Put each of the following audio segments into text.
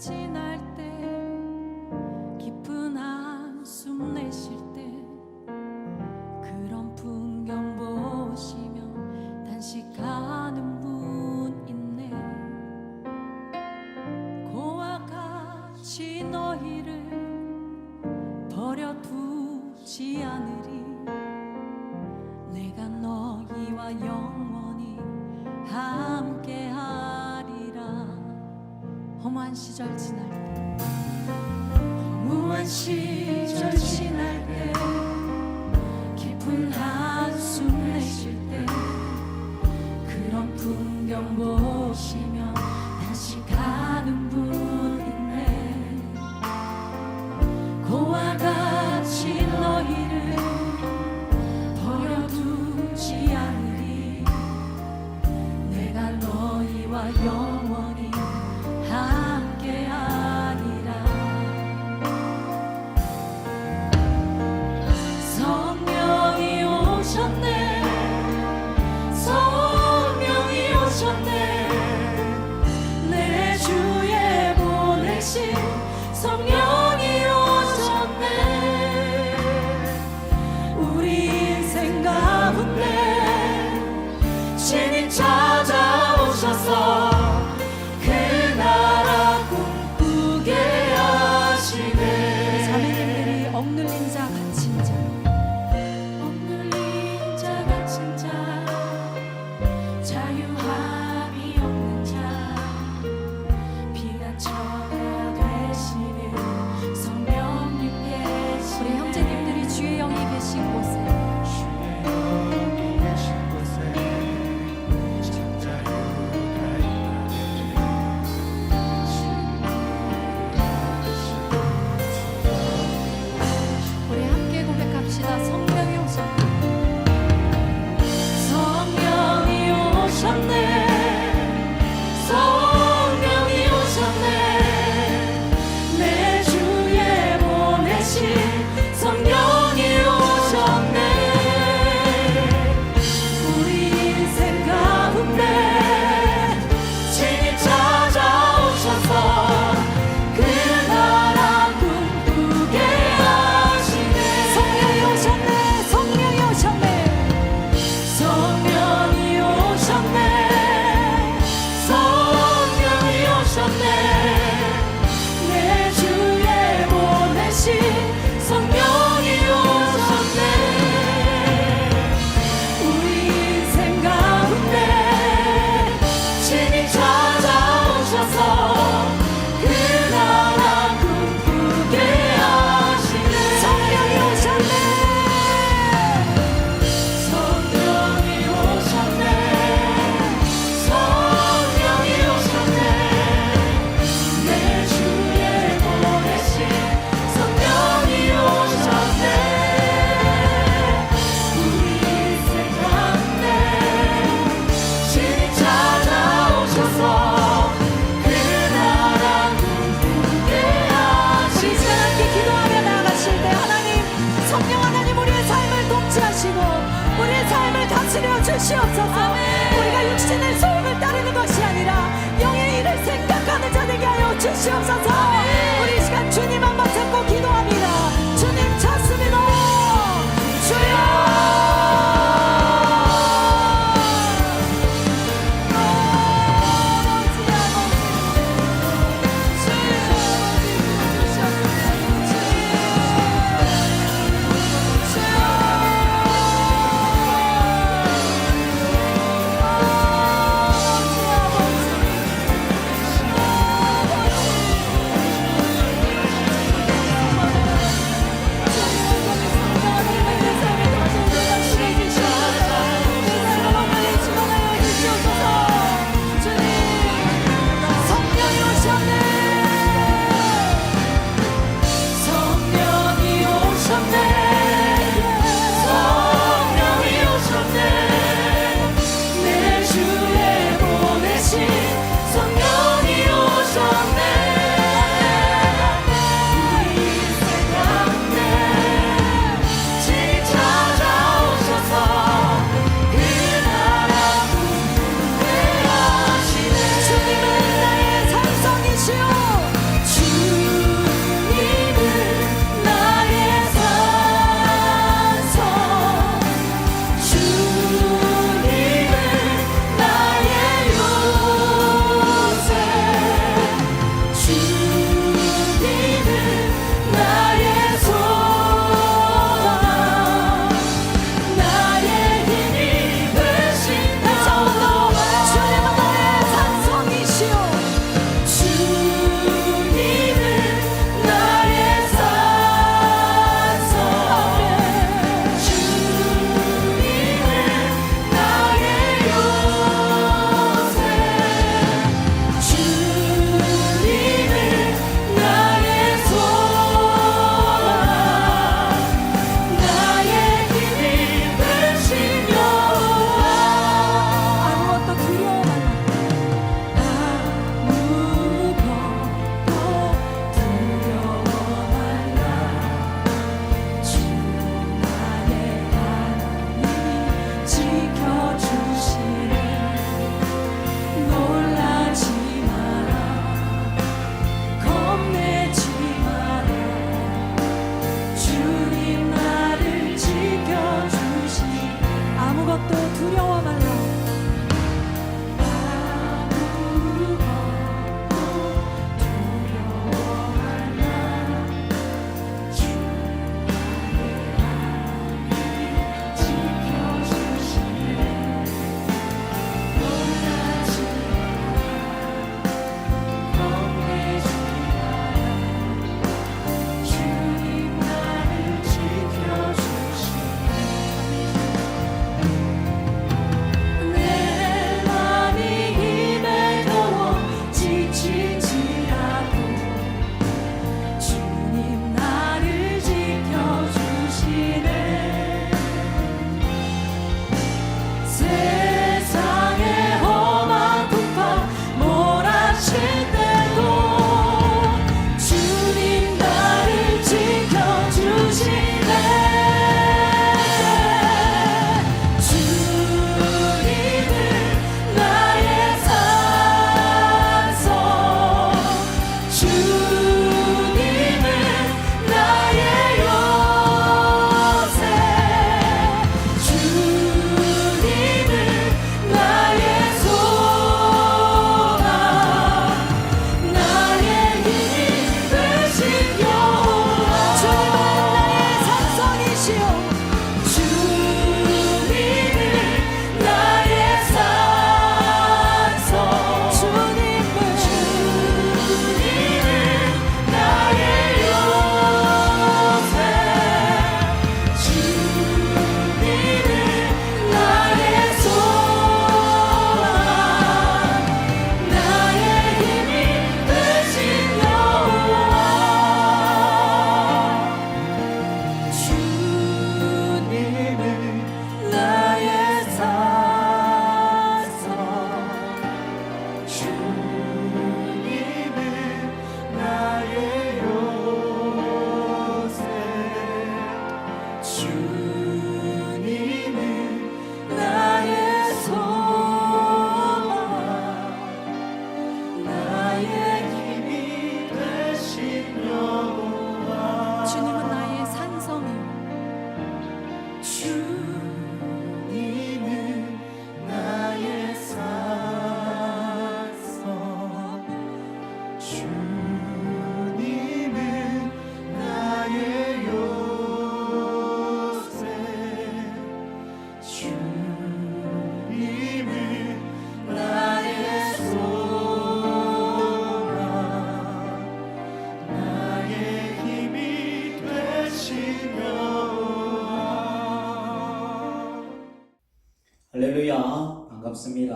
지날 때 깊은 한숨 내쉴 때 그런 풍경 보시며 단식하는 분 있네. 고와 같이 너희를 버려두지 않으리. 내가 너희와 영원히 함께하리라. 허무한 시절 지날 때, 허무한 시절 지날 때, 깊은 한숨 내쉴 때 그런 풍경 보시며 단식하는 분 있네. 고와 같이 너희를 버려두지 않으리. 내가 너희와 영원히 함께하리라. 성령이 오셨네. 성령이 오셨네. 내 주에 보내신 성령이 오셨네. 우리 인생 가운데 신이 찾아오셔서 그 나라 꿈꾸게 하시네. 자매님들이 억눌린 자 갇힌 자, 억눌린 자 갇힌 자, 자유함이 없는 자, 피난처가 되시는 성령님 계시네. 우리 형제님들이 주의 영이 계신 곳에, 주의 영이 계신 곳에 참 자유가 있다네. 우리 함께 고백합시다. 성령이 오셨네. 성령이 오셨네. 성령이 오셨네. 내 주에 보내신 성령이 오셨네. 우리 인생 가운데 신이 찾아오셔서 그 나라 꿈꾸게 하시네. 성령이 오셨네. 성령이 오셨네. 성령이 오셨네. 성령이 오셨네. 내 주에 보내신 성령이 오셨네. 우리 인생 가운데 신이 찾아오셔서 그 나라 꿈꾸게 하시네. 성령이 오셨네. 성령이 오셨네. 성령이 오셨네. 내 주에 보내신 성령이 오셨네. 우리 인생 가운데 신이 찾아오셔서 그 나라 꿈꾸게 하시네. 우리 시간 함께 기도하며 나아가실 때 하나님, 성령 하나님 우리의 삶을 통치하시고 우리의 삶을 다스려 주시옵소서. 우리가 육신의 소원을 따르는 것이 아니라 영의 일을 생각하는 자 되게 하여 주시옵소서. 우리 이 시간 주님 한번 잡고 기도합니다. 주님 찾습니다. 주여. 주님은 나의 요새 주님은 나의 소망 나의 힘이 되신 여호와 주님은 나의 산성이요 주님은 나의 산성 주님은 나의 요새 주님은 나의 소망 나의 힘이 되신 여호와 할렐루야, 반갑습니다.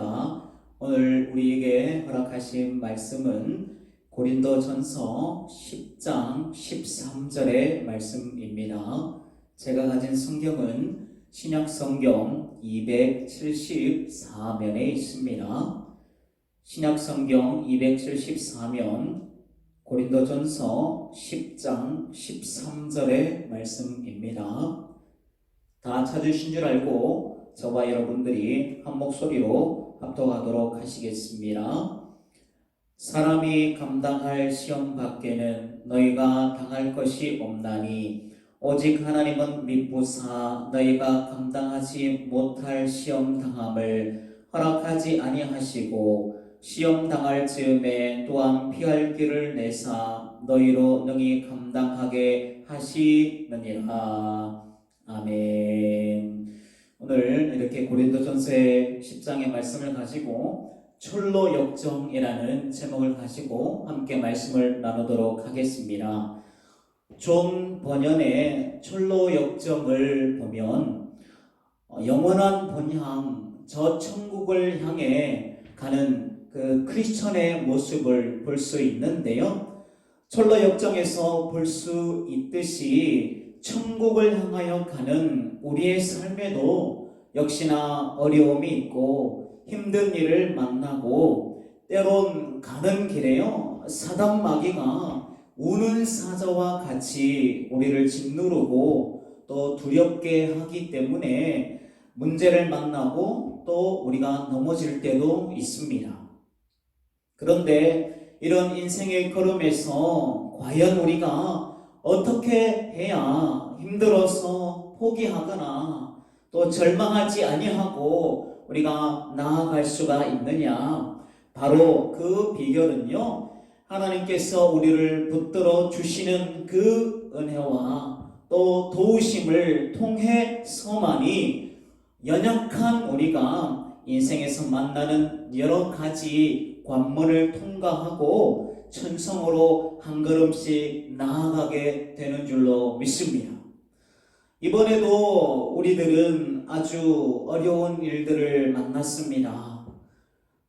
오늘 우리에게 허락하신 말씀은 고린도전서 10장 13절의 말씀입니다. 제가 가진 성경은 신약성경 274면에 있습니다. 신약성경 274면 고린도전서 10장 13절의 말씀입니다. 다 찾으신 줄 알고 저와 여러분들이 한 목소리로 합독하도록 하시겠습니다. 사람이 감당할 시험 밖에는 너희가 당할 것이 없나니 오직 하나님은 미쁘사 너희가 감당하지 못할 시험 당함을 허락하지 아니하시고 시험 당할 즈음에 또한 피할 길을 내사 너희로 능히 감당하게 하시느니라. 아멘. 오늘 이렇게 고린도전서의 10장의 말씀을 가지고 철로 역정이라는 제목을 가지고 함께 말씀을 나누도록 하겠습니다. 존 번연의 철로 역정을 보면 영원한 본향, 저 천국을 향해 가는 그 크리스천의 모습을 볼 수 있는데요. 철로 역정에서 볼 수 있듯이 천국을 향하여 가는 우리의 삶에도 역시나 어려움이 있고 힘든 일을 만나고 때론 가는 길에요 사단 마귀가 우는 사자와 같이 우리를 짓누르고 또 두렵게 하기 때문에 문제를 만나고 또 우리가 넘어질 때도 있습니다. 그런데 이런 인생의 걸음에서 과연 우리가 어떻게 해야 힘들어서 포기하거나 또 절망하지 아니하고 우리가 나아갈 수가 있느냐? 바로 그 비결은요, 하나님께서 우리를 붙들어 주시는 그 은혜와 또 도우심을 통해서만이 연약한 우리가 인생에서 만나는 여러 가지 관문을 통과하고 천성으로 한 걸음씩 나아가게 되는 줄로 믿습니다. 이번에도 우리들은 아주 어려운 일들을 만났습니다.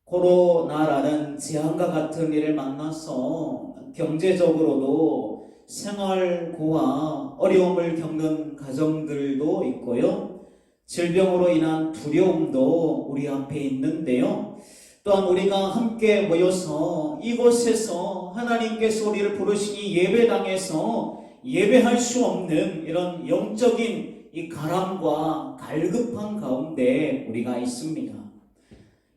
코로나라는 재앙과 같은 일을 만나서 경제적으로도 생활고와 어려움을 겪는 가정들도 있고요. 질병으로 인한 두려움도 우리 앞에 있는데요. 또한 우리가 함께 모여서 이곳에서 하나님께서 우리를 부르시니 예배당에서 예배할 수 없는 이런 영적인 이 가람과 갈급한 가운데 우리가 있습니다.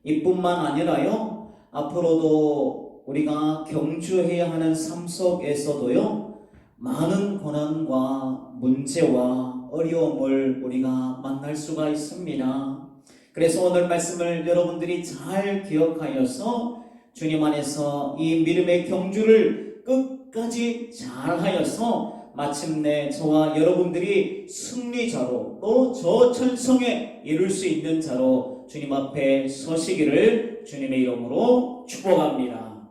이뿐만 아니라요, 앞으로도 우리가 경주해야 하는 삶 속에서도요, 많은 고난과 문제와 어려움을 우리가 만날 수가 있습니다. 그래서 오늘 말씀을 여러분들이 잘 기억하여서 주님 안에서 이 믿음의 경주를 끝까지 잘 하여서 마침내 저와 여러분들이 승리자로 또 저 천성에 이룰 수 있는 자로 주님 앞에 서시기를 주님의 이름으로 축복합니다.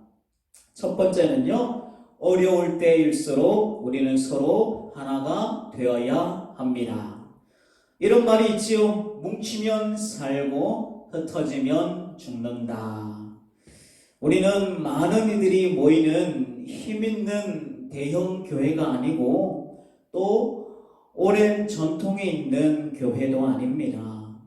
첫 번째는요, 어려울 때일수록 우리는 서로 하나가 되어야 합니다. 이런 말이 있지요. 뭉치면 살고 흩어지면 죽는다. 우리는 많은 이들이 모이는 힘있는 대형 교회가 아니고 또 오랜 전통이 있는 교회도 아닙니다.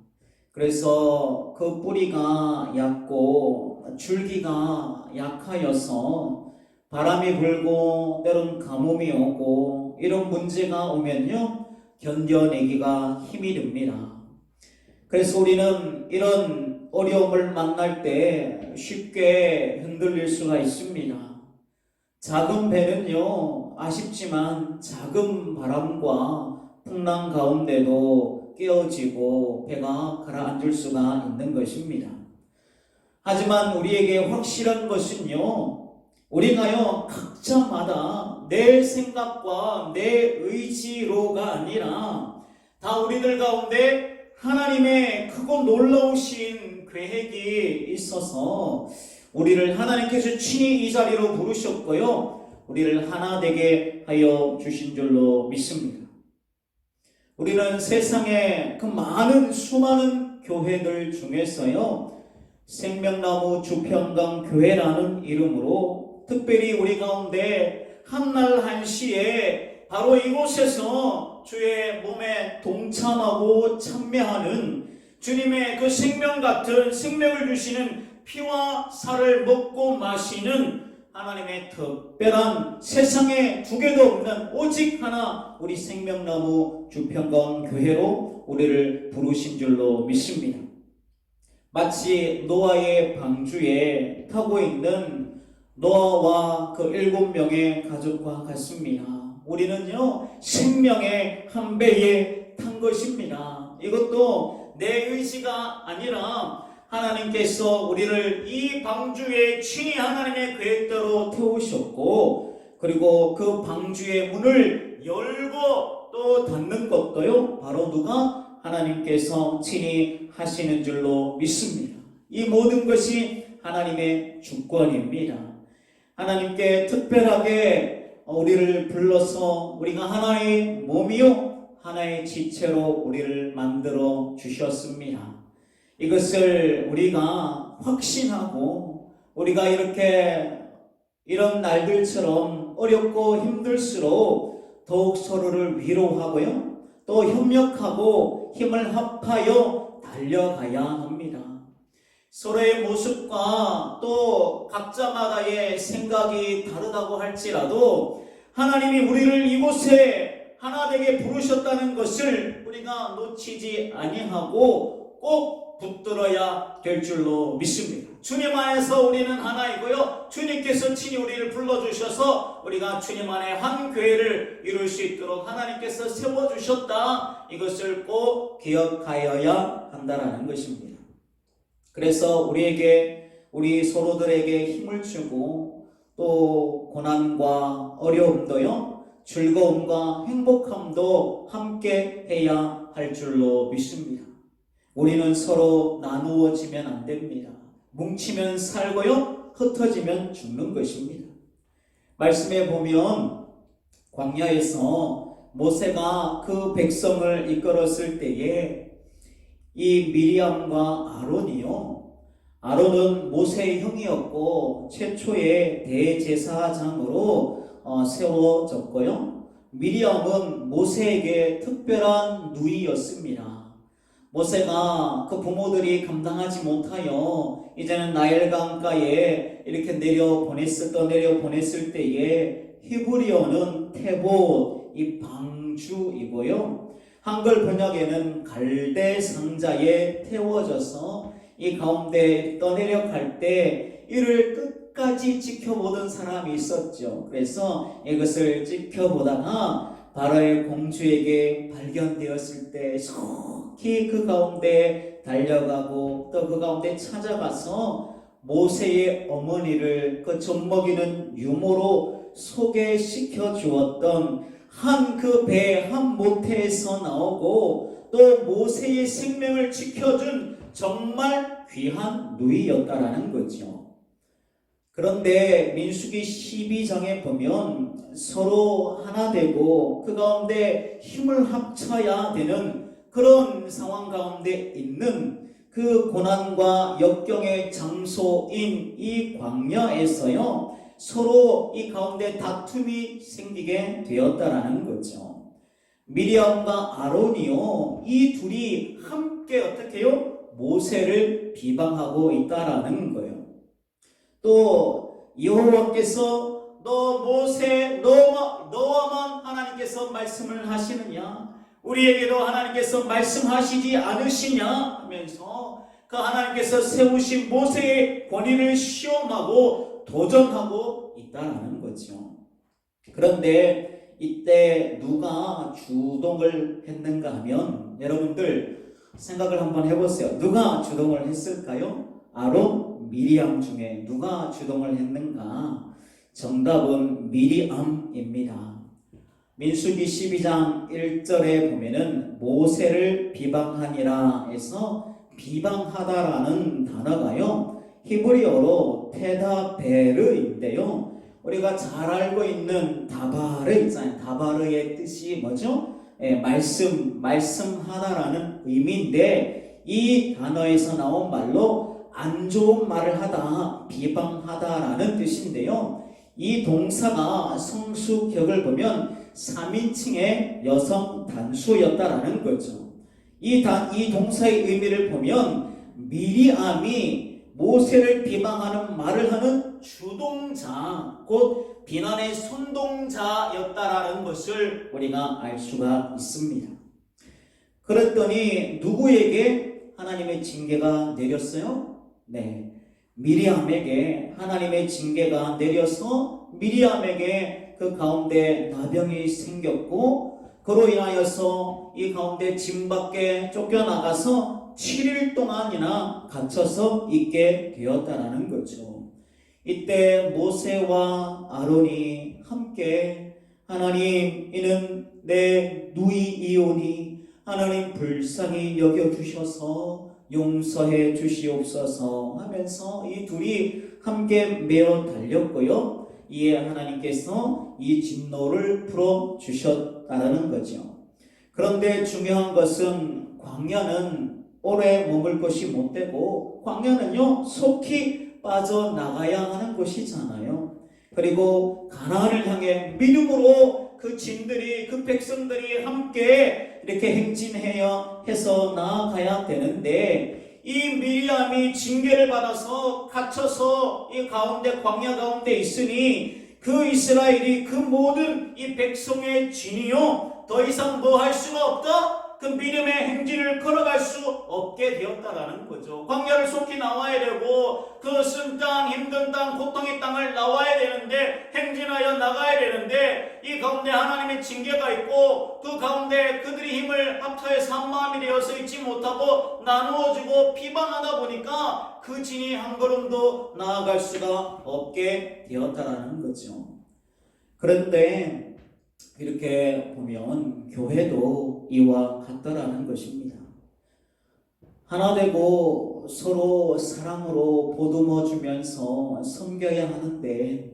그래서 그 뿌리가 얕고 줄기가 약하여서 바람이 불고 때론 가뭄이 오고 이런 문제가 오면요 견뎌내기가 힘이 듭니다. 그래서 우리는 이런 어려움을 만날 때 쉽게 흔들릴 수가 있습니다. 작은 배는요 아쉽지만 작은 바람과 풍랑 가운데도 깨어지고 배가 가라앉을 수가 있는 것입니다. 하지만 우리에게 확실한 것은요 우리가요 각자마다 내 생각과 내 의지로가 아니라 다 우리들 가운데 하나님의 크고 놀라우신 계획이 있어서 우리를 하나님께서 친히 이 자리로 부르셨고요 우리를 하나 되게 하여 주신 줄로 믿습니다. 우리는 세상에 그 많은 수많은 교회들 중에서요 생명나무 주평강 교회라는 이름으로 특별히 우리 가운데 한날 한시에 바로 이곳에서 주의 몸에 동참하고 참여하는 주님의 그 생명 같은 생명을 주시는 피와 살을 먹고 마시는 하나님의 특별한 세상에 두 개도 없는 오직 하나 우리 생명나무 주평강 교회로 우리를 부르신 줄로 믿습니다. 마치 노아의 방주에 타고 있는 노아와 그 7명의 가족과 같습니다. 우리는요 생명의 한 배에 탄 것입니다. 이것도 내 의지가 아니라 하나님께서 우리를 이 방주에 친히 하나님의 계획대로 태우셨고 그리고 그 방주의 문을 열고 또 닫는 것도요 바로 누가? 하나님께서 친히 하시는 줄로 믿습니다. 이 모든 것이 하나님의 주권입니다. 하나님께 특별하게 우리를 불러서 우리가 하나의 몸이요 하나의 지체로 우리를 만들어 주셨습니다. 이것을 우리가 확신하고 우리가 이렇게 이런 날들처럼 어렵고 힘들수록 더욱 서로를 위로하고요 또 협력하고 힘을 합하여 달려가야 합니다. 서로의 모습과 또 각자마다의 생각이 다르다고 할지라도 하나님이 우리를 이곳에 하나 되게 부르셨다는 것을 우리가 놓치지 아니하고 꼭 붙들어야 될 줄로 믿습니다. 주님 안에서 우리는 하나이고요 주님께서 친히 우리를 불러주셔서 우리가 주님 안에 한 교회를 이룰 수 있도록 하나님께서 세워주셨다 이것을 꼭 기억하여야 한다는 것입니다. 그래서 우리 서로들에게 힘을 주고 또 고난과 어려움도요 즐거움과 행복함도 함께 해야 할 줄로 믿습니다. 우리는 서로 나누어지면 안 됩니다. 뭉치면 살고요 흩어지면 죽는 것입니다. 말씀에 보면 광야에서 모세가 그 백성을 이끌었을 때에 이 미리암과 아론은 모세의 형이었고 최초의 대제사장으로 세워졌고요 미리암은 모세에게 특별한 누이였습니다. 모세가 그 부모들이 감당하지 못하여 이제는 나일강가에 이렇게 내려 보냈을 때에 히브리어는 테봇, 이 방주이고요 한글 번역에는 갈대 상자에 태워져서 이 가운데 떠내려갈 때 이를 끝까지 지켜보던 사람이 있었죠. 그래서 이것을 지켜보다가 바로의 공주에게 발견되었을 때 속히 그 가운데 달려가고 또 그 가운데 찾아가서 모세의 어머니를 그 젖먹이는 유모로 소개시켜 주었던 한 그 배 한 모태에서 나오고 또 모세의 생명을 지켜준 정말 귀한 누이였다라는 거죠. 그런데 민수기 12장에 보면 서로 하나 되고 그 가운데 힘을 합쳐야 되는 그런 상황 가운데 있는 그 고난과 역경의 장소인 이 광야에서요 서로 이 가운데 다툼이 생기게 되었다라는 거죠. 미리암과 아론이요 이 둘이 함께 어떻게 해요? 모세를 비방하고 있다라는 거예요. 또 여호와께서 너 모세 너와만 하나님께서 말씀을 하시느냐, 우리에게도 하나님께서 말씀하시지 않으시냐 하면서 그 하나님께서 세우신 모세의 권위를 시험하고 도전하고 있다는 거죠. 그런데 이때 누가 주동을 했는가 하면 여러분들 생각을 한번 해보세요. 누가 주동을 했을까요? 아론, 미리암 중에 누가 주동을 했는가? 정답은 미리암입니다. 민수기 12장 1절에 보면은 모세를 비방하니라 해서 비방하다라는 단어가요, 히브리어로 테다베르인데요, 우리가 잘 알고 있는 다바르 있잖아요. 다바르의 뜻이 뭐죠? 말씀하다라는 의미인데, 이 단어에서 나온 말로 안 좋은 말을 하다, 비방하다라는 뜻인데요, 이 동사가 성수격을 보면 3인칭의 여성 단수였다라는 거죠. 이 동사의 의미를 보면 미리암이 모세를 비방하는 말을 하는 주동자, 곧 비난의 선동자였다라는 것을 우리가 알 수가 있습니다. 그랬더니 누구에게 하나님의 징계가 내렸어요? 네, 미리암에게 하나님의 징계가 내려서 미리암에게 그 가운데 나병이 생겼고, 그로 인하여서 이 가운데 집 밖에 쫓겨나가서 7일 동안이나 갇혀서 있게 되었다라는 거죠. 이때 모세와 아론이 함께 하나님, 이는 내 누이이오니 하나님 불쌍히 여겨주셔서 용서해 주시옵소서 하면서 이 둘이 함께 메어 달렸고요, 이에 하나님께서 이 진노를 풀어주셨다는 거죠. 그런데 중요한 것은 광야는 오래 머물 것이 못 되고, 광야는요 속히 빠져나가야 하는 곳이잖아요. 그리고 가나안을 향해 믿음으로 그 진들이, 그 백성들이 함께 이렇게 행진해야 해서 나아가야 되는데, 이 미리암이 징계를 받아서 갇혀서 이 가운데, 광야 가운데 있으니 그 이스라엘이, 그 모든 이 백성의 진이요 더 이상 뭐 할 수가 없다, 그 믿음의 행진을 걸어갈 수 없게 되었다라는 거죠. 광야를 속히 나와야 되고, 그 쓴 땅, 힘든 땅, 고통의 땅을 나와야 되는데, 행진하여 나가야 되는데, 이 가운데 하나님의 징계가 있고, 그 가운데 그들이 힘을 합쳐서 한 마음이 되어서 있지 못하고 나누어주고 비방하다 보니까 그 진이 한 걸음도 나아갈 수가 없게 되었다라는 거죠. 그런데 이렇게 보면 교회도 이와 같다라는 것입니다. 하나 되고 서로 사랑으로 보듬어 주면서 섬겨야 하는데,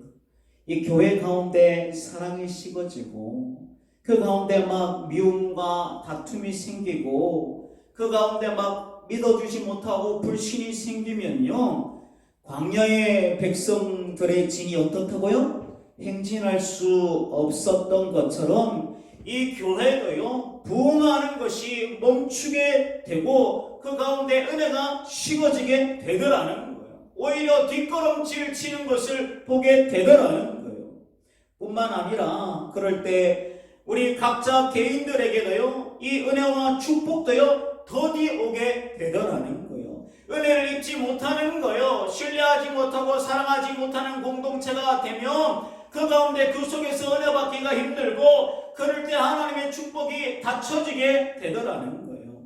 이 교회 가운데 사랑이 식어지고, 그 가운데 막 미움과 다툼이 생기고, 그 가운데 막 믿어주지 못하고 불신이 생기면요, 광야의 백성들의 진이 어떻다고요? 행진할 수 없었던 것처럼 이 교회도요 부흥하는 것이 멈추게 되고, 그 가운데 은혜가 식어지게 되더라는 거예요. 오히려 뒷걸음질 치는 것을 보게 되더라는 거예요. 뿐만 아니라 그럴 때 우리 각자 개인들에게도요 이 은혜와 축복도요 더디 오게 되더라는 거예요. 은혜를 입지 못하는 거예요. 신뢰하지 못하고 사랑하지 못하는 공동체가 되면 그 가운데 그 속에서 은혜 받기가 힘들고, 그럴 때 하나님의 축복이 닫혀지게 되더라는 거예요.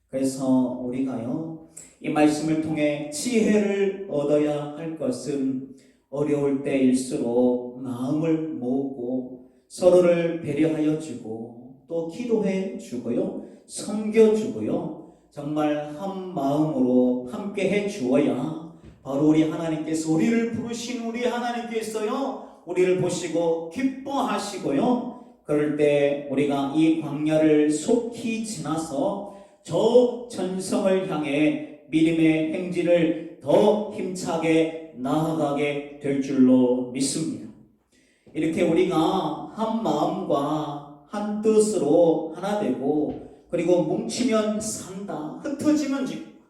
그래서 우리가요 이 말씀을 통해 지혜를 얻어야 할 것은 어려울 때일수록 마음을 모으고 서로를 배려하여 주고, 또 기도해 주고요, 섬겨 주고요, 정말 한 마음으로 함께 해 주어야 바로 우리 하나님께서, 우리를 부르신 우리 하나님께서요 우리를 보시고 기뻐하시고요, 그럴 때 우리가 이 광야를 속히 지나서 저 전성을 향해 믿음의 행진을 더 힘차게 나아가게 될 줄로 믿습니다. 이렇게 우리가 한 마음과 한 뜻으로 하나 되고, 그리고 뭉치면 산다, 흩어지면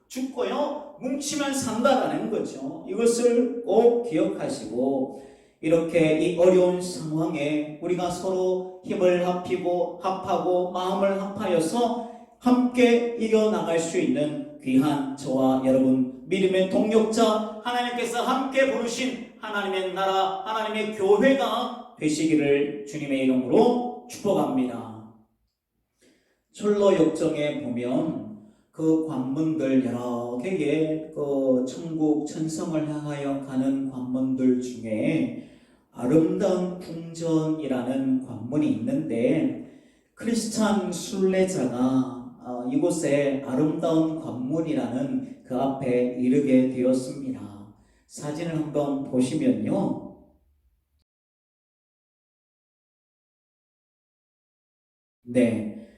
죽고요, 뭉치면 산다라는 거죠. 이것을 꼭 기억하시고 이렇게 이 어려운 상황에 우리가 서로 힘을 합하고 마음을 합하여서 함께 이겨나갈 수 있는 귀한 저와 여러분 믿음의 동력자 하나님께서 함께 부르신 하나님의 나라 하나님의 교회가 되시기를 주님의 이름으로 축복합니다. 철로 역정에 보면 그 관문들 여러 개의 그 천국 천성을 향하여 가는 관문들 중에 아름다운 궁전이라는 관문이 있는데 크리스찬 순례자가 이곳에 아름다운 관문이라는 그 앞에 이르게 되었습니다. 사진을 한번 보시면요. 네.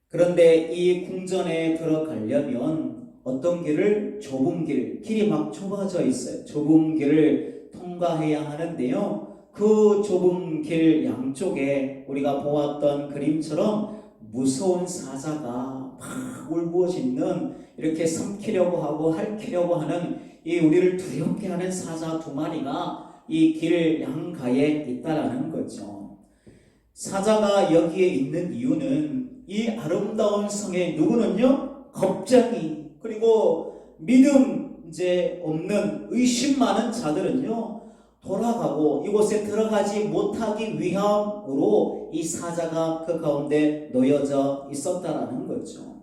그런데 이 궁전에 들어가려면 어떤 길을 길이 막 좁아져 있어요. 좁은 길을 통과해야 하는데요. 그 좁은 길 양쪽에 우리가 보았던 그림처럼 무서운 사자가 막 울부짖는 이렇게 삼키려고 하고 핥히려고 하는 이 우리를 두렵게 하는 사자 두 마리가 이 길 양가에 있다라는 거죠. 사자가 여기에 있는 이유는 이 아름다운 성에 누구는요? 겁쟁이 그리고 믿음 이제 없는 의심 많은 자들은요 돌아가고 이곳에 들어가지 못하기 위함으로 이 사자가 그 가운데 놓여져 있었다라는 거죠.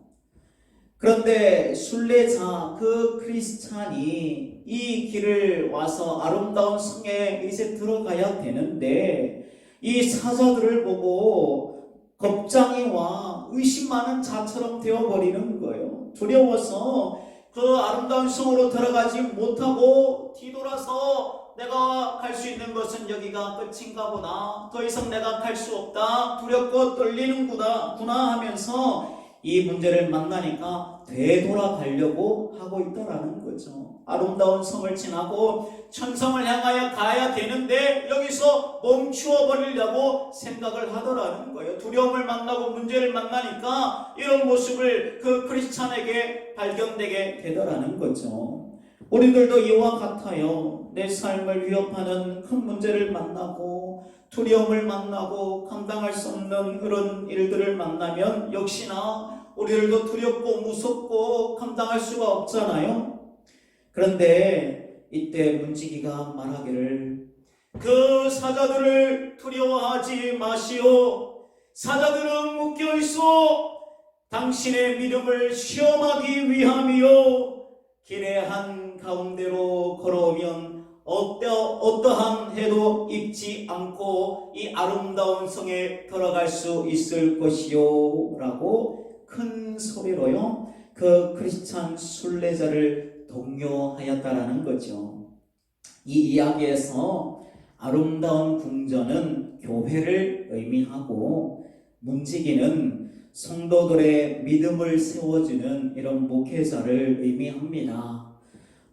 그런데 순례자 그 크리스찬이 이 길을 와서 아름다운 성에 이제 들어가야 되는데 이 사자들을 보고 겁쟁이와 의심 많은 자처럼 되어버리는 거예요. 두려워서 그 아름다운 성으로 들어가지 못하고 뒤돌아서 내가 갈 수 있는 것은 여기가 끝인가 보다. 더 이상 내가 갈 수 없다. 두렵고 떨리는구나 하면서 이 문제를 만나니까 되돌아가려고 하고 있다라는 거죠. 아름다운 성을 지나고 천성을 향하여 가야 되는데 여기서 멈추어 버리려고 생각을 하더라는 거예요. 두려움을 만나고 문제를 만나니까 이런 모습을 그 크리스찬에게 발견되게 되더라는 거죠. 우리들도 이와 같아요. 내 삶을 위협하는 큰 문제를 만나고 두려움을 만나고 감당할 수 없는 그런 일들을 만나면 역시나 우리들도 두렵고 무섭고 감당할 수가 없잖아요. 그런데 이때 문지기가 말하기를 그 사자들을 두려워하지 마시오. 사자들은 묶여있어 당신의 믿음을 시험하기 위함이요. 길의 한 가운데로 걸어오면 어떠한 해도 입지 않고 이 아름다운 성에 들어갈 수 있을 것이요 라고 큰 소리로요 그 크리스찬 순례자를 독려하였다라는 거죠. 이 이야기에서 아름다운 궁전은 교회를 의미하고 문지기는 성도들의 믿음을 세워주는 이런 목회자를 의미합니다.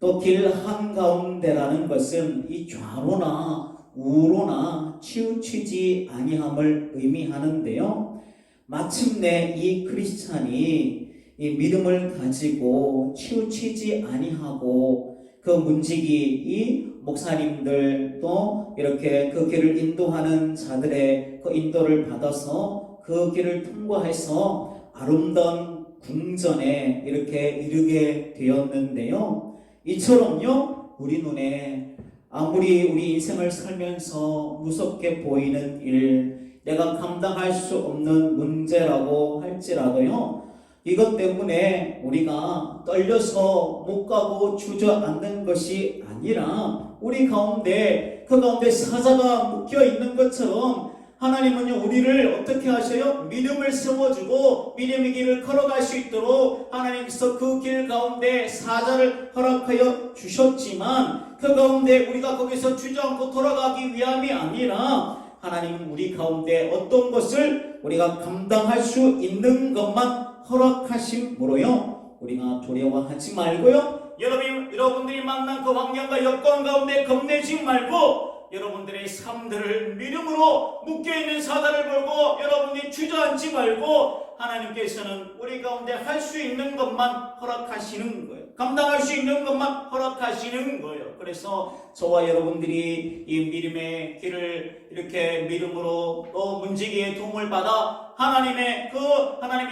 또 길 한가운데라는 것은 이 좌로나 우로나 치우치지 아니함을 의미하는데요. 마침내 이 크리스찬이 이 믿음을 가지고 치우치지 아니하고 그 문지기 이 목사님들도 이렇게 그 길을 인도하는 자들의 그 인도를 받아서 그 길을 통과해서 아름다운 궁전에 이렇게 이르게 되었는데요. 이처럼요 우리 눈에 아무리 우리 인생을 살면서 무섭게 보이는 일, 내가 감당할 수 없는 문제라고 할지라도요 이것 때문에 우리가 떨려서 못 가고 주저앉는 것이 아니라 우리 가운데 그 가운데 사자가 묶여 있는 것처럼 하나님은요 우리를 어떻게 하셔요? 믿음을 세워주고 믿음의 길을 걸어갈 수 있도록 하나님께서 그 길 가운데 사자를 허락하여 주셨지만 그 가운데 우리가 거기서 주저앉고 돌아가기 위함이 아니라 하나님은 우리 가운데 어떤 것을 우리가 감당할 수 있는 것만 허락하심으로요 우리가 두려워하지 말고요 여러분들이 만난 그 환경과 여건 가운데 겁내지 말고 여러분들의 삶들을 믿음으로 묶여있는 사자를 보고 여러분이 주저앉지 말고 하나님께서는 우리 가운데 할 수 있는 것만 허락하시는 거예요. 감당할 수 있는 것만 허락하시는 거예요. 그래서 저와 여러분들이 이 믿음의 길을 이렇게 믿음으로 또 문지기의 도움을 받아 하나님의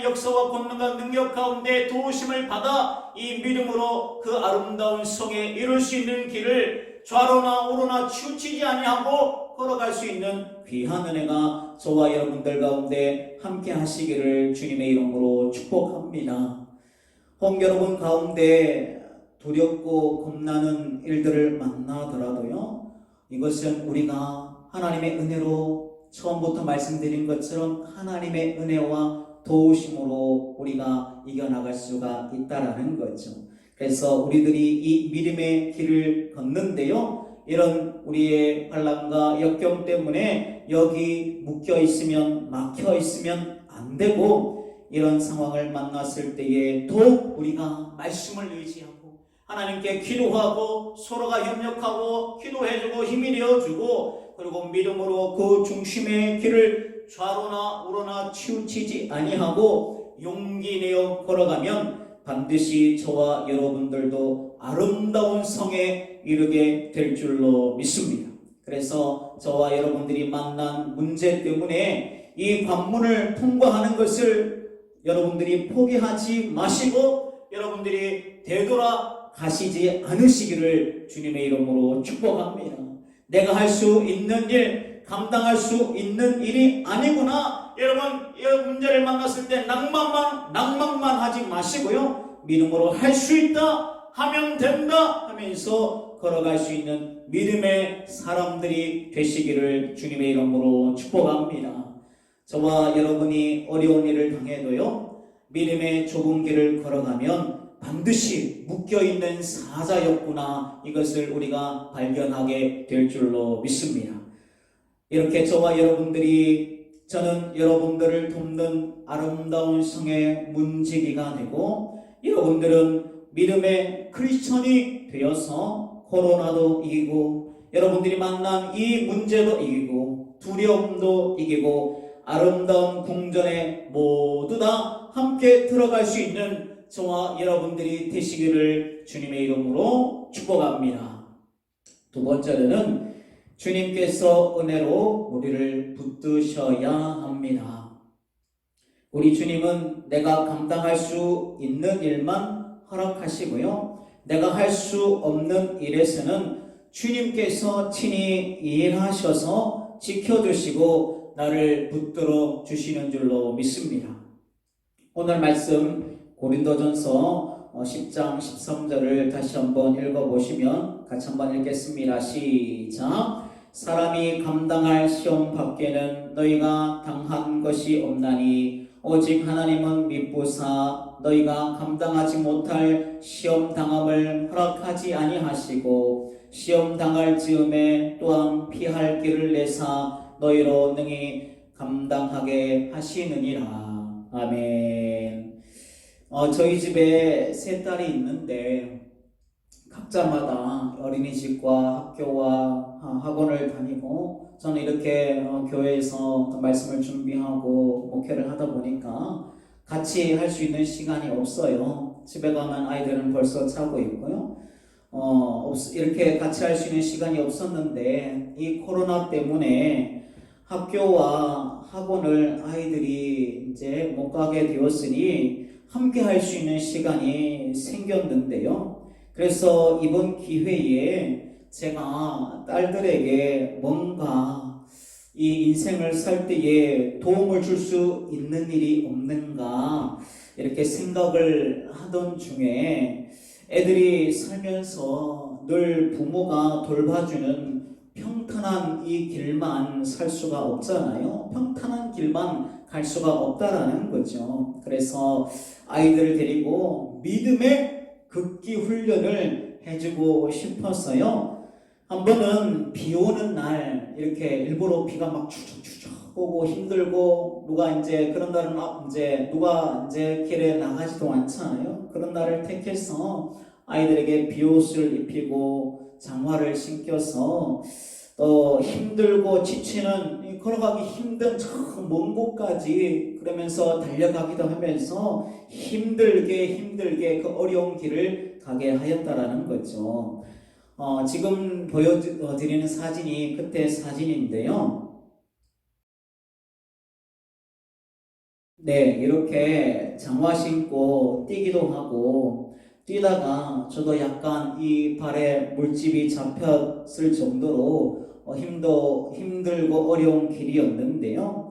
역사와 권능과 능력 가운데 도우심을 받아 이 믿음으로 그 아름다운 성에 이룰 수 있는 길을 좌로나 우로나 치우치지 아니하고 걸어갈 수 있는 귀한 은혜가 저와 여러분들 가운데 함께 하시기를 주님의 이름으로 축복합니다. 여러분 가운데 두렵고 겁나는 일들을 만나더라도요, 이것은 우리가 하나님의 은혜로 처음부터 말씀드린 것처럼 하나님의 은혜와 도우심으로 우리가 이겨나갈 수가 있다라는 거죠. 그래서 우리들이 이 믿음의 길을 걷는데요, 이런 우리의 환난과 역경 때문에 여기 묶여 있으면, 막혀 있으면 안 되고, 이런 상황을 만났을 때에 더욱 우리가 말씀을 의지하고 하나님께 기도하고 서로가 협력하고 기도해주고 힘이 되어주고, 그리고 믿음으로 그 중심의 길을 좌로나 우로나 치우치지 아니하고 용기 내어 걸어가면 반드시 저와 여러분들도 아름다운 성에 이르게 될 줄로 믿습니다. 그래서 저와 여러분들이 만난 문제 때문에 이 관문을 통과하는 것을 여러분들이 포기하지 마시고 여러분들이 되돌아 가시지 않으시기를 주님의 이름으로 축복합니다. 내가 할 수 있는 일, 감당할 수 있는 일이 아니구나. 여러분, 이 문제를 만났을 때 낭만만 하지 마시고요, 믿음으로 할 수 있다, 하면 된다 하면서 걸어갈 수 있는 믿음의 사람들이 되시기를 주님의 이름으로 축복합니다. 저와 여러분이 어려운 일을 당해도요, 믿음의 좁은 길을 걸어가면 반드시 묶여있는 사자였구나, 이것을 우리가 발견하게 될 줄로 믿습니다. 이렇게 저와 여러분들이, 저는 여러분들을 돕는 아름다운 성의 문지기가 되고, 여러분들은 믿음의 크리스천이 되어서 코로나도 이기고, 여러분들이 만난 이 문제도 이기고, 두려움도 이기고, 아름다운 궁전에 모두 다 함께 들어갈 수 있는 저와 여러분들이 되시기를 주님의 이름으로 축복합니다. 두 번째로는 주님께서 은혜로 우리를 붙드셔야 합니다. 우리 주님은 내가 감당할 수 있는 일만 허락하시고요, 내가 할 수 없는 일에서는 주님께서 친히 일하셔서 지켜주시고 나를 붙들어 주시는 줄로 믿습니다. 오늘 말씀 고린도전서 10장 13절을 다시 한번 읽어보시면 같이 한번 읽겠습니다. 시작. 사람이 감당할 시험 밖에는 너희가 당한 것이 없나니 오직 하나님은 미쁘사 너희가 감당하지 못할 시험 당함을 허락하지 아니하시고 시험 당할 즈음에 또한 피할 길을 내사 너희로 능히 감당하게 하시느니라. 아멘. 저희 집에 세 딸이 있는데 각자마다 어린이집과 학교와 학원을 다니고, 저는 이렇게 교회에서 말씀을 준비하고 목회를 하다 보니까 같이 할 수 있는 시간이 없어요. 집에 가면 아이들은 벌써 자고 있고요. 이렇게 같이 할 수 있는 시간이 없었는데 이 코로나 때문에 학교와 학원을 아이들이 이제 못 가게 되었으니 함께 할 수 있는 시간이 생겼는데요. 그래서 이번 기회에 제가 딸들에게 뭔가 이 인생을 살 때에 도움을 줄 수 있는 일이 없는가 이렇게 생각을 하던 중에, 애들이 살면서 늘 부모가 돌봐주는 평탄한 이 길만 살 수가 없잖아요. 평탄한 길만 갈 수가 없다라는 거죠. 그래서 아이들을 데리고 믿음의 극기 훈련을 해주고 싶었어요. 한 번은 비 오는 날 이렇게 일부러 비가 막 추적추적 오고 힘들고, 누가 이제 그런 날은 누가 이제 길에 나가지도 않잖아요. 그런 날을 택해서 아이들에게 비옷을 입히고 장화를 신겨서 또 힘들고 지치는 걸어가기 힘든 저 먼 곳까지 그러면서 달려가기도 하면서 힘들게 그 어려운 길을 가게 하였다라는 거죠. 지금 보여드리는 사진이 그때 사진인데요. 네, 이렇게 장화 신고 뛰기도 하고 뛰다가 저도 약간 이 발에 물집이 잡혔을 정도로 힘들고 어려운 길이었는데요.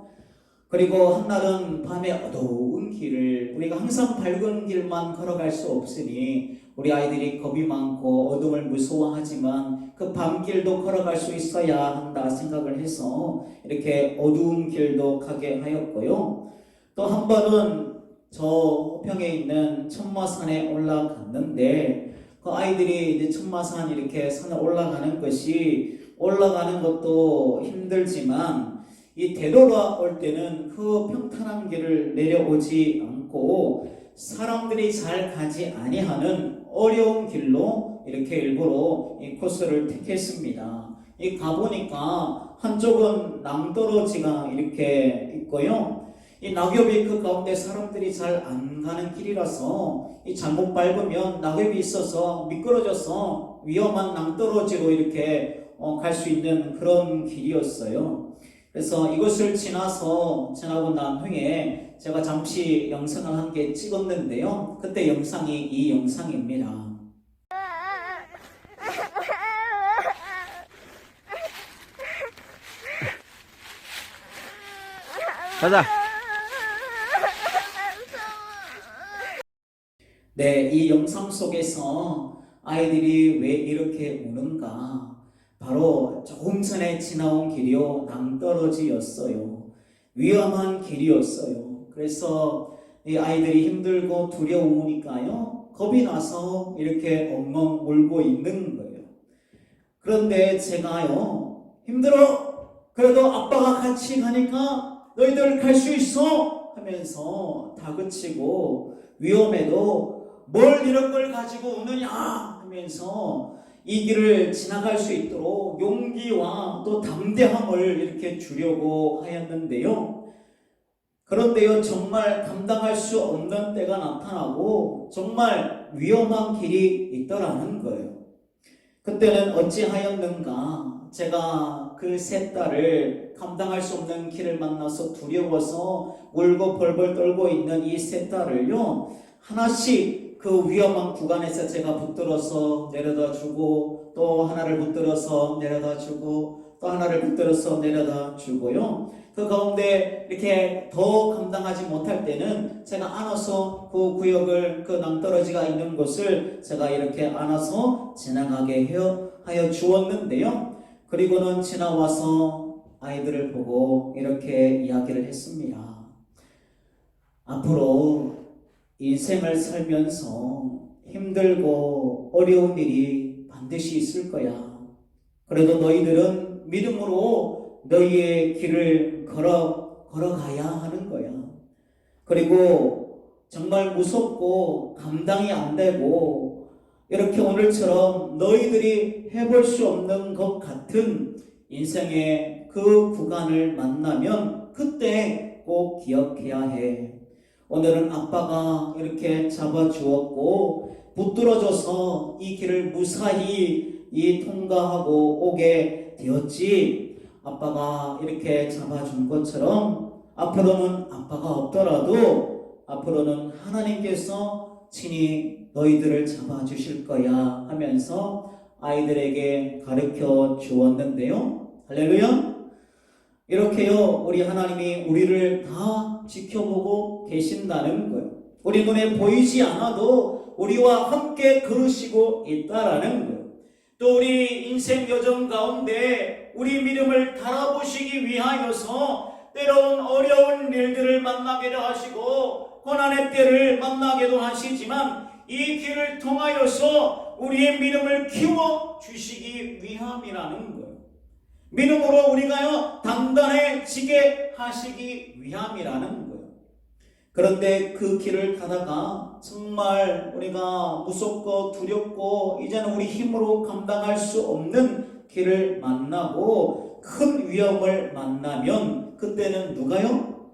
그리고 한날은 밤에 어두운 길을 우리가 항상 밝은 길만 걸어갈 수 없으니 우리 아이들이 겁이 많고 어둠을 무서워하지만 그 밤길도 걸어갈 수 있어야 한다 생각을 해서 이렇게 어두운 길도 가게 하였고요. 또 한 번은 저 호평에 있는 천마산에 올라갔는데 그 아이들이 이제 천마산 이렇게 산에 올라가는 것도 힘들지만 이 되돌아올 때는 그 평탄한 길을 내려오지 않고 사람들이 잘 가지 아니하는 어려운 길로 이렇게 일부러 이 코스를 택했습니다. 이 가보니까 한쪽은 낭떠러지가 이렇게 있고요. 이 낙엽이 그 가운데 사람들이 잘 안 가는 길이라서 이 잘못 밟으면 낙엽이 있어서 미끄러져서 위험한 낭떠러지로 이렇게 갈 수 있는 그런 길이었어요. 그래서 이것을 지나고 난 후에 제가 잠시 영상을 한 개 찍었는데요. 그때 영상이 이 영상입니다. 가자. 네, 이 영상 속에서 아이들이 왜 이렇게 우는가? 바로 조금 전에 지나온 길이요, 낭떠러지였어요. 위험한 길이었어요. 그래서 이 아이들이 힘들고 두려우니까요, 겁이 나서 이렇게 엉엉 울고 있는 거예요. 그런데 제가요, 힘들어! 그래도 아빠가 같이 가니까 너희들 갈 수 있어! 하면서 다그치고 위험해도 뭘 이런 걸 가지고 오느냐 하면서 이 길을 지나갈 수 있도록 용기와 또 담대함을 이렇게 주려고 하였는데요. 그런데요, 정말 감당할 수 없는 때가 나타나고 정말 위험한 길이 있더라는 거예요. 그때는 어찌하였는가? 제가 그 세 딸을 감당할 수 없는 길을 만나서 두려워서 울고 벌벌 떨고 있는 이 세 딸을요, 하나씩 그 위험한 구간에서 제가 붙들어서 내려다 주고 또 하나를 붙들어서 내려다 주고 또 하나를 붙들어서 내려다 주고요. 그 가운데 이렇게 더 감당하지 못할 때는 제가 안아서 그 구역을, 그 낭떠러지가 있는 곳을 제가 이렇게 안아서 지나가게 하여 주었는데요. 그리고는 지나와서 아이들을 보고 이렇게 이야기를 했습니다. 앞으로 인생을 살면서 힘들고 어려운 일이 반드시 있을 거야. 그래도 너희들은 믿음으로 너희의 길을 걸어가야 하는 거야. 그리고 정말 무섭고 감당이 안 되고 이렇게 오늘처럼 너희들이 해볼 수 없는 것 같은 인생의 그 구간을 만나면 그때 꼭 기억해야 해. 오늘은 아빠가 이렇게 잡아주었고 붙들어줘서 이 길을 무사히 통과하고 오게 되었지. 아빠가 이렇게 잡아준 것처럼 앞으로는 아빠가 없더라도 앞으로는 하나님께서 친히 너희들을 잡아주실 거야 하면서 아이들에게 가르쳐 주었는데요. 할렐루야. 이렇게요, 우리 하나님이 우리를 다 지켜보고 계신다는 거예요. 우리 눈에 보이지 않아도 우리와 함께 걸으시고 있다라는 거예요. 또 우리 인생 여정 가운데 우리 믿음을 달아보시기 위하여서 때로는 어려운 일들을 만나기도 하시고 고난의 때를 만나기도 하시지만 이 길을 통하여서 우리의 믿음을 키워주시기 위함이라는 거예요. 믿음으로 우리가요 단단해지게 하시기 위함이라는 거예요. 그런데 그 길을 가다가 정말 우리가 무섭고 두렵고 이제는 우리 힘으로 감당할 수 없는 길을 만나고 큰 위험을 만나면 그때는 누가요?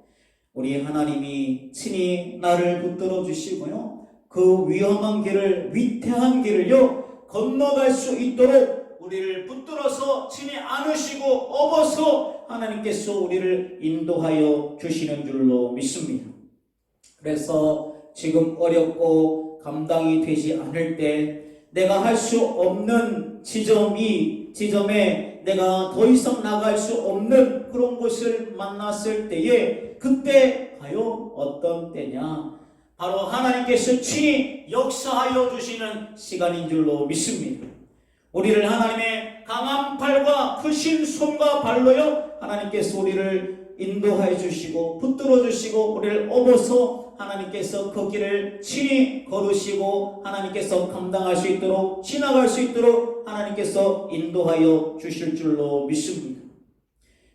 우리 하나님이 친히 나를 붙들어 주시고요. 그 위험한 길을, 위태한 길을요, 건너갈 수 있도록 우리를 붙들어서 친히 안으시고 업어서 하나님께서 우리를 인도하여 주시는 줄로 믿습니다. 그래서 지금 어렵고 감당이 되지 않을 때 내가 할 수 없는 지점에 내가 더 이상 나갈 수 없는 그런 곳을 만났을 때에 그때 과연 어떤 때냐? 바로 하나님께서 친히 역사하여 주시는 시간인 줄로 믿습니다. 우리를 하나님의 강한 팔과 크신 손과 발로요 하나님께서 우리를 인도하여 주시고 붙들어 주시고 우리를 업어서 하나님께서 그 길을 친히 걸으시고 하나님께서 감당할 수 있도록 지나갈 수 있도록 하나님께서 인도하여 주실 줄로 믿습니다.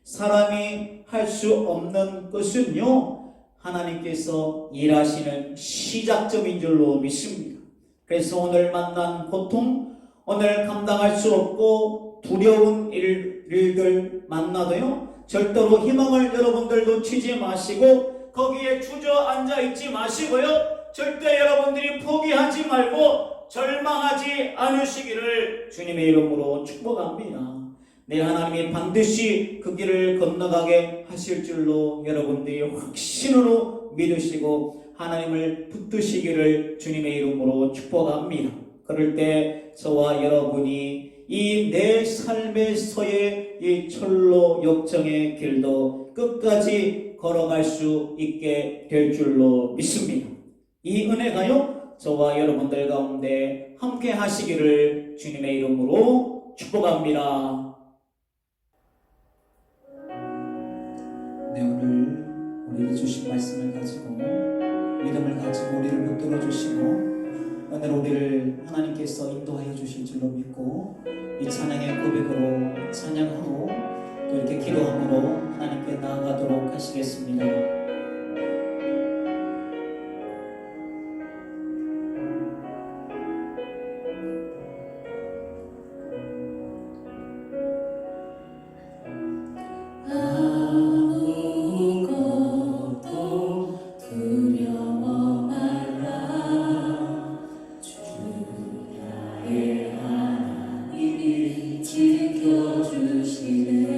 사람이 할 수 없는 것은요 하나님께서 일하시는 시작점인 줄로 믿습니다. 그래서 오늘 만난 고통, 오늘 감당할 수 없고 두려운 일들 만나도요 절대로 희망을 여러분들 놓치지 마시고 거기에 주저앉아 있지 마시고요 절대 여러분들이 포기하지 말고 절망하지 않으시기를 주님의 이름으로 축복합니다. 내 하나님이 반드시 그 길을 건너가게 하실 줄로 여러분들이 확신으로 믿으시고 하나님을 붙드시기를 주님의 이름으로 축복합니다. 그럴 때 저와 여러분이 이 내 삶에서의 이 철로 역정의 길도 끝까지 걸어갈 수 있게 될 줄로 믿습니다. 이 은혜가요 저와 여러분들 가운데 함께 하시기를 주님의 이름으로 축복합니다. 네, 오늘 우리에게 주신 말씀을 가지고 믿음을 가지고 우리를 붙들어 주시고 오늘 우리를 하나님께서 인도하여 주실 줄로 믿고 이 찬양의 고백으로 찬양하고 또 이렇게 기도함으로 하나님께 나아가도록 하시겠습니다. 지켜주시네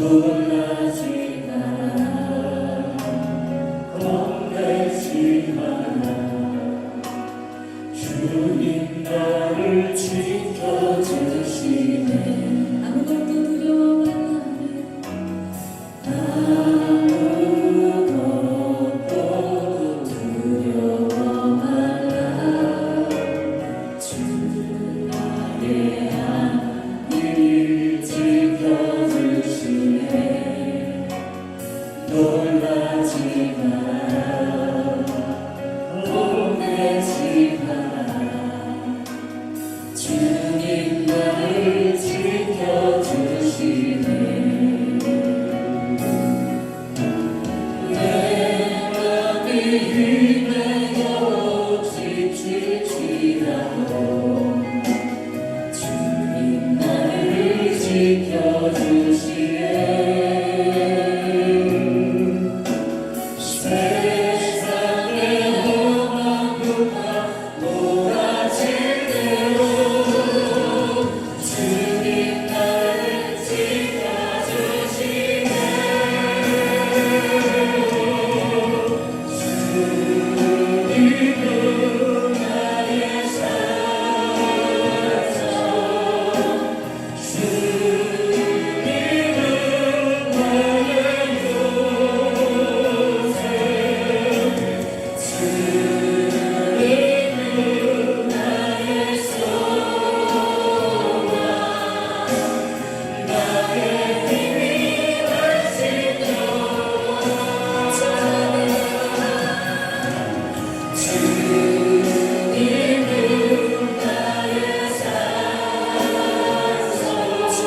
놀라지 마라 겁내지 마라 주님 나를 지켜주시네 아무것도 두려워 아무것도 두려워 말라 주 나의 하늘 지켜주시네 놀라지 마라 겁내지 마라 주님 나를 지켜주시네 내 맘이 힘내어 지칠지라도 주님 나를 지켜주시네 세상의 험한 몰아칠 대로 주님 나를 지켜주시네 주님은 나의 산성 주님은 나의 요새 주님은 나의 소망 나의 힘이 되신 여호와 주님은 나의 산성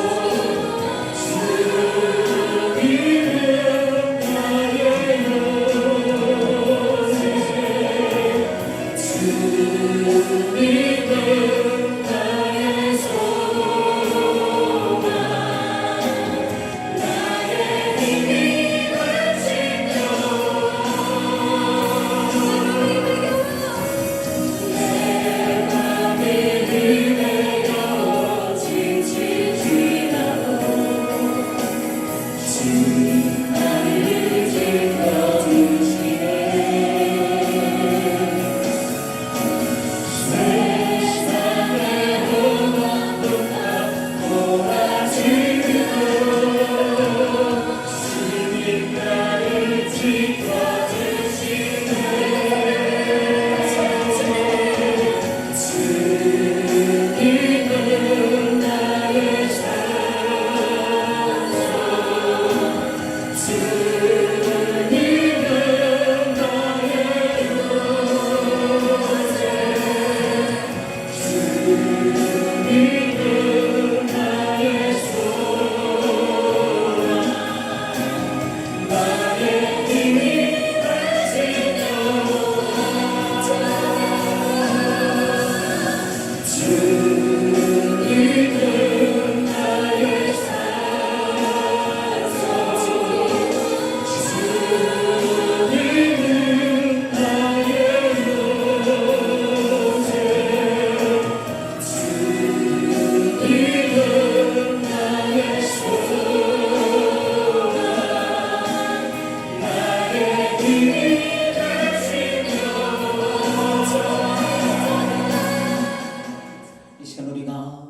주님은 나의 요새 주님은 나의 소망 나의 힘이 되신 내 맘이 힘내어 지치지라도 주님 나를 지켜주시네 세상의 험한 불과 몰아치고 주님 나를 지켜주시네 주님은 나의 산성 주님은 나의 요새 주님은 나의 소망 나의 힘이 되신 여호와 주님은 나의 산성 주님은 나의 요새 주님은 나의 소망 나의 힘이 되신 여호와 이 시간 우리가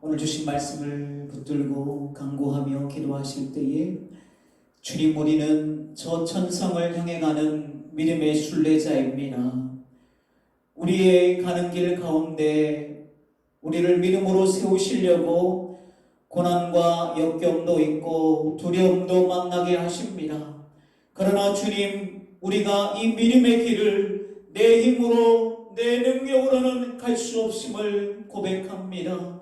오늘 주신 말씀을 붙들고 간구하며 기도하실 때에 주님 우리는 저 천성을 향해 가는 믿음의 순례자입니다. 우리의 가는 길 가운데 우리를 믿음으로 세우시려고 고난과 역경도 있고 두려움도 만나게 하십니다. 그러나 주님 우리가 이 믿음의 길을 내 힘으로 내 능력으로는 갈 수 없음을 고백합니다.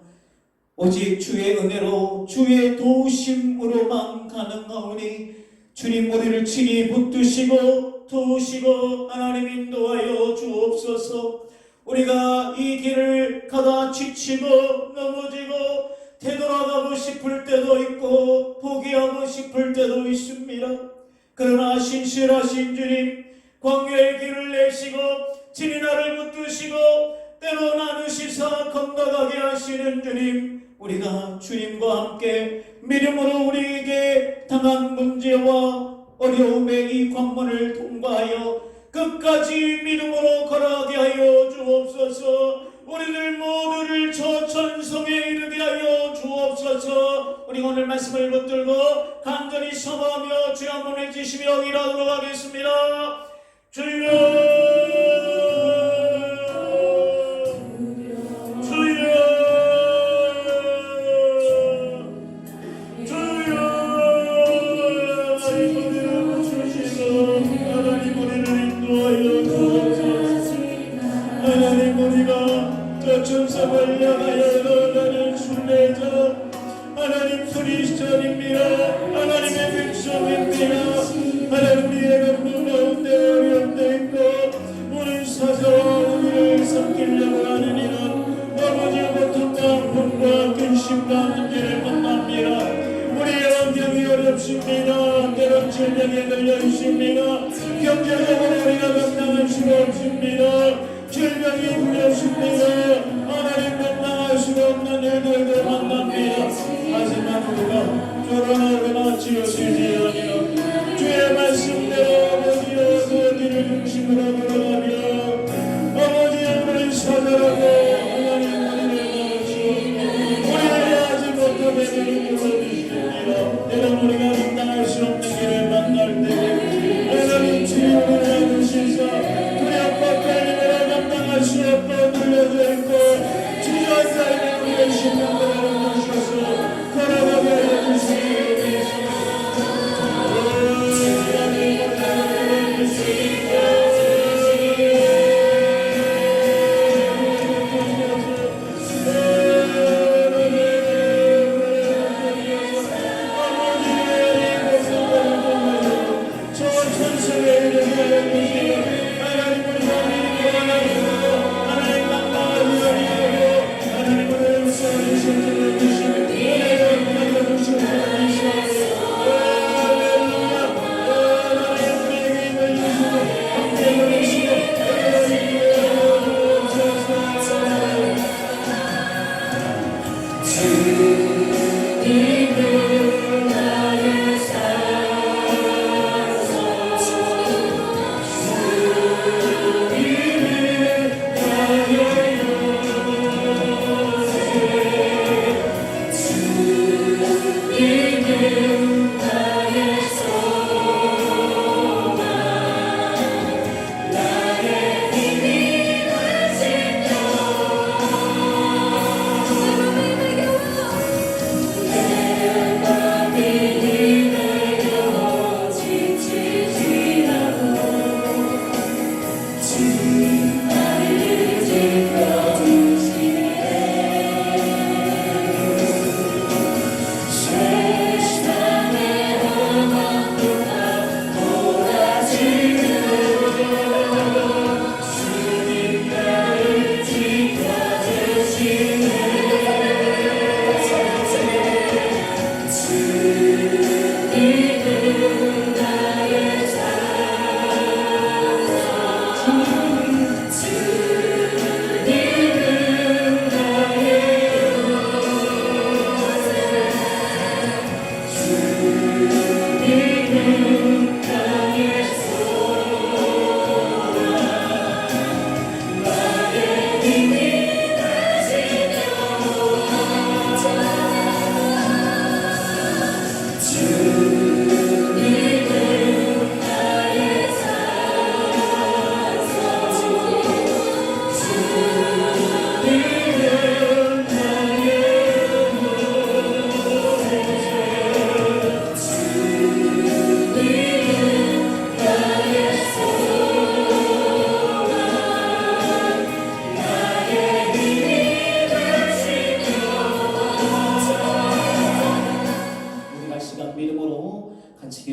오직 주의 은혜로 주의 도우심으로만 가능하오니 주님 우리를 친히 붙드시고 도우시고 하나님 인도하여 주옵소서. 우리가 이 길을 가다 지치고 넘어지고 되돌아가고 싶을 때도 있고 포기하고 싶을 때도 있습니다. 그러나 신실하신 주님 광야의 길을 내시고 친히 나를 붙드시고 때로 나누시사 건강하게 하시는 주님, 우리가 주님과 함께 믿음으로 우리에게 다양한 문제와 어려움의 이 관문을 통과하여 끝까지 믿음으로 걸어가게 하여 주옵소서. 우리들 모두를 저 천성에 이르게 하여 주옵소서. 우리 오늘 말씀을 붙들고 간절히 사모하며 주의 한번 해주시며 일하도록 하겠습니다. 주여, 주여, 주여. 하나님 우리를 인도하여 주옵소서. 하나님 우리가 저 천성을 향하여 나를 순례자 하나님 그리스도입니다. 하나님의 백성입니다. 하나님 우리의 감동 가운데 어려움 있고 우리 사사와 우리를 섬기려고 하는 이는 아버지의 고통과 아픔과 근심과 문제를 만납니다. 우리의 환경이 어렵습니다. 때론 질병에 걸려 있습니다. 경제적으로 우리가 감당할 수가 없습니다. 질병이 두렵습니다. 하나님 감당할 수가 없는 일들을 만납니다. 하지만 우리가 결혼하거나 지어지지 아니하며 주의 말씀대로 아버지여 그 길을 중심으로 걸어가며 아버지의 우리를 사랑하고 하나님 우리를 나오시고 우리를 하지 못하게 되는 주십니다. 때론 우리가 감당할 수 없는 길을 만날 때 하나님 치유를 해주시사 두렵고 떨림으로 감당할 수 없고 눌려져 있고 주저한 삶에 우리의 심령들을 주셔서 걸어가게 해주시옵소서.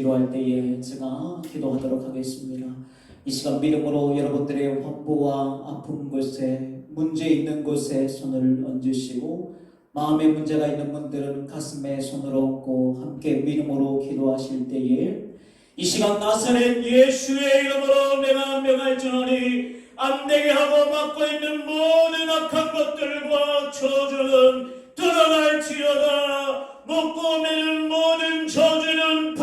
기도할 때에 제가 기도하도록 하겠습니다. 이 시간 믿음으로 여러분들의 환부와 아픈 곳에 문제 있는 곳에 손을 얹으시고 마음에 문제가 있는 분들은 가슴에 손을 얹고 함께 믿음으로 기도하실 때에 이 시간 나사렛 예수의 이름으로 내가 명할지어니 안되게 하고 막고 있는 모든 악한 것들과 저주는 드러날지어다. 묶고 매는 모든 저주는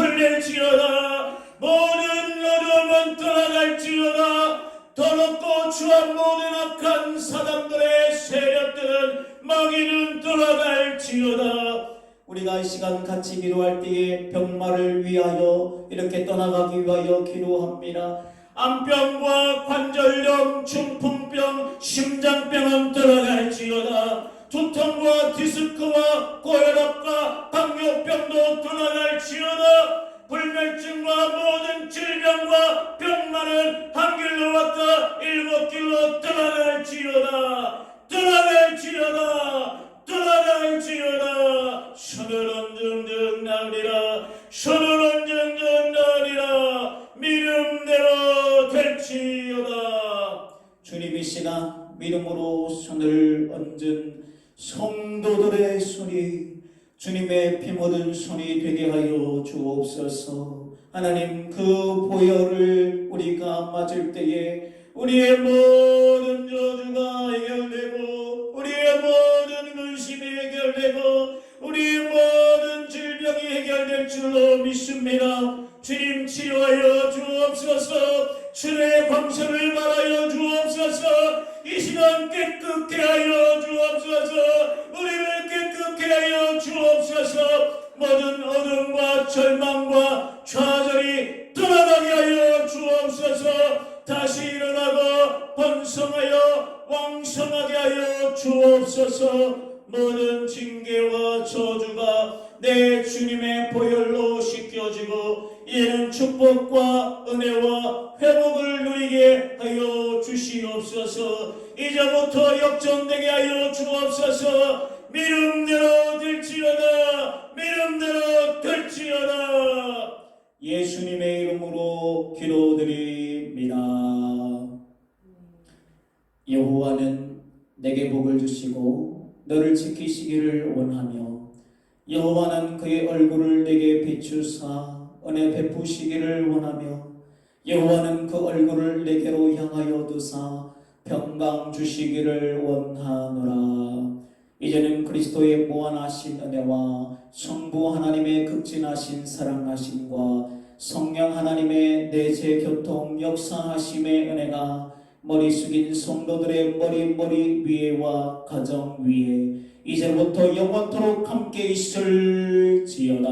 떠나갈지어다. 모든 어려움은 떠나갈지어다. 더럽고 추한 모든 악한 사람들의 세력들은 마귀는 떠나갈지어다. 우리가 이 시간 같이 기도할 때에 병마를 위하여 이렇게 떠나가기 위하여 기도합니다. 암병과 관절염, 중풍병, 심장병은 떠나갈지어다. 두통과 디스크와 고혈압과 당뇨병도 떠나갈지어다. 불면증과 모든 질병과 병만은 한 길로 왔다 7길로 떠나갈지어다. 떠나갈지어다. 떠나갈지어다. 손을 언증증 나으리라. 손을 언증증 나으리라. 믿음대로 될지어다. 주님 이 시간 믿음으로 손을 얹은 성도들의 손이 주님의 피 묻은 손이 되게 하여 주옵소서. 하나님 그 보혈을 우리가 맞을 때에 우리의 모든 저주가 해결되고 우리의 모든 근심이 해결되고 우리의 모든 질병이 해결될 줄로 믿습니다. 주님 치료하여 주옵소서. 주의 광선을 말하여 주옵소서. 이 시간 깨끗게 하여 주옵소서. 우리를 깨끗게 하여 주옵소서. 모든 어둠과 절망과 좌절이 떠나가게 하여 주옵소서. 다시 일어나고 번성하여 왕성하게 하여 주옵소서. 모든 징계와 저주가 내 주님의 보혈로 씻겨지고 이제는 축복과 은혜와 회복을 누리게 하여 주시옵소서. 이제부터 역전되게 하여 주옵소서. 믿음대로 될지어다. 믿음대로 될지어다. 예수님의 이름으로 기도드립니다. 여호와는 내게 복을 주시고 너를 지키시기를 원하며 여호와는 그의 얼굴을 내게 비추사 은혜 베푸시기를 원하며 여호와는 그 얼굴을 내게로 향하여 두사 평강 주시기를 원하노라. 이제는 그리스도의 무한하신 은혜와 성부 하나님의 극진하신 사랑하심과 성령 하나님의 내재 교통 역사하심의 은혜가 머리 숙인 성도들의 머리 위에와 가정 위에 이제부터 영원토록 함께 있을지어다.